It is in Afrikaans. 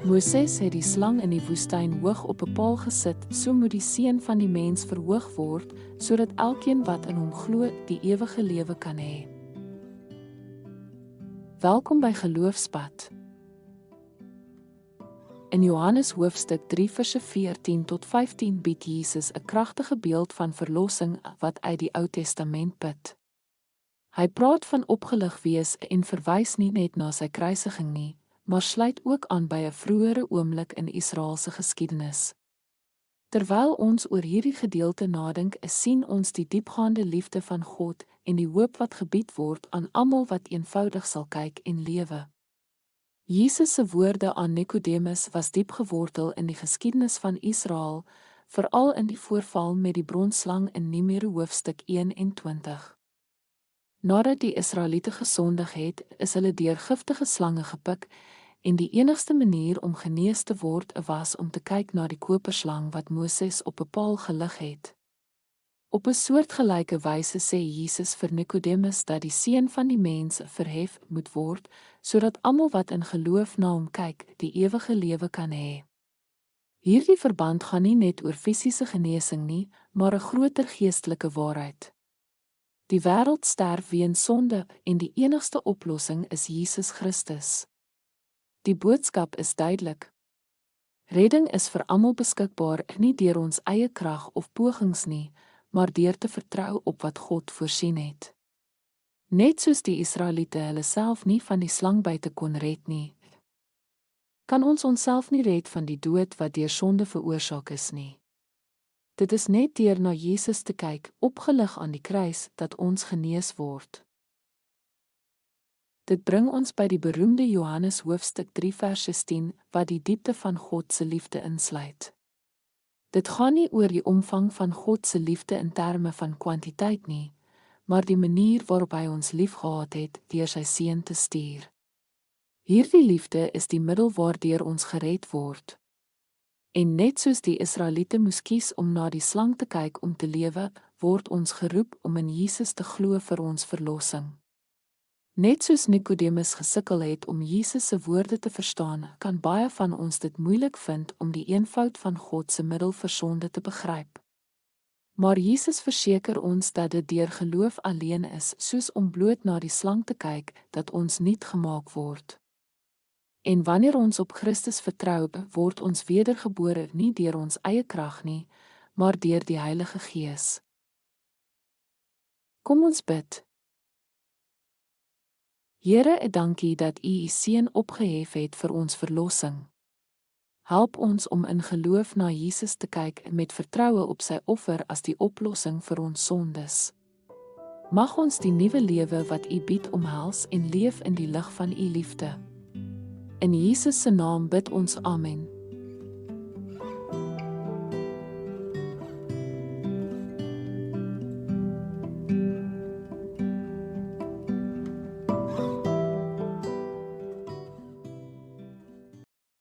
Moses het die slang in die woestyn hoog op 'n paal gesit, so moet die Seun van die mens verhoog word, sodat elkeen wat in hom glo, die ewige lewe kan hê. Welkom by Geloofspad. In Johannes hoofstuk 3 verse 14 tot 15 bied Jesus 'n kragtige beeld van verlossing wat uit die Ou Testament put. Hy praat van opgelig wees en verwys nie net na sy kruisiging nie, maar sluit ook aan by 'n vroeëre oomblik in Israel se geskiedenis. Terwyl ons oor hierdie gedeelte nadink, sien ons die diepgaande liefde van God en die hoop wat gebied word aan almal wat eenvoudig sal kyk en lewe. Jesus se woorde aan Nikodemus was diep gewortel in die geskiedenis van Israel, veral in die voorval met die bronslang in Numeri hoofstuk 21. Nadat die Israeliete gesondig het, is hulle deur giftige slange gepik, en die enigste manier om genees te word was om te kyk na die koperslang wat Moses op 'n paal gelig het. Op 'n soortgelyke wyse sê Jesus vir Nikodemus dat die Seun van die mens verhef moet word, sodat almal wat in geloof na hom kyk, die ewige lewe kan hê. Hierdie verband gaan nie net oor fisiese genesing nie, maar 'n groter geestelike waarheid. Die wêreld sterf weens sonde en die enigste oplossing is Jesus Christus. Die boodskap is duidelik. Redding is vir almal beskikbaar, nie deur ons eie krag of pogings nie, maar deur te vertrou op wat God voorsien het. Net soos die Israeliete hulle self nie van die slangbyte kon red nie, kan ons onsself nie red van die dood wat deur sonde veroorsaak is nie. Dit is net deur na Jesus te kyk, opgelig aan die kruis, dat ons genees word. Dit bring ons by die beroemde Johannes hoofstuk 3 vers 16, wat die diepte van God se liefde insluit. Dit gaan nie oor die omvang van God se liefde in terme van kwantiteit nie, maar die manier waarop hy ons liefgehad het deur sy seun te stuur. Hierdie liefde is die middel waardeur ons gered word. En net soos die Israeliete moes kies om na die slang te kyk om te lewe, word ons geroep om in Jesus te glo vir ons verlossing. Net soos Nikodemus gesukkel het om Jesus se woorde te verstaan, kan baie van ons dit moeilik vind om die eenvoud van God se middel vir sonde te begryp. Maar Jesus verseker ons dat dit deur geloof alleen is, soos om bloot na die slang te kyk, dat ons nuut gemaak word. En wanneer ons op Christus vertrou, word ons wedergebore nie deur ons eie krag nie, maar deur die Heilige Gees. Kom ons bid. Here, dankie dat U Seun opgehef het vir ons verlossing. Help ons om in geloof na Jesus te kyk met vertroue op sy offer as die oplossing vir ons sondes. Mag ons die nuwe lewe wat U bied omhels en leef in die lig van U liefde. In Jesus se naam bid ons, amen.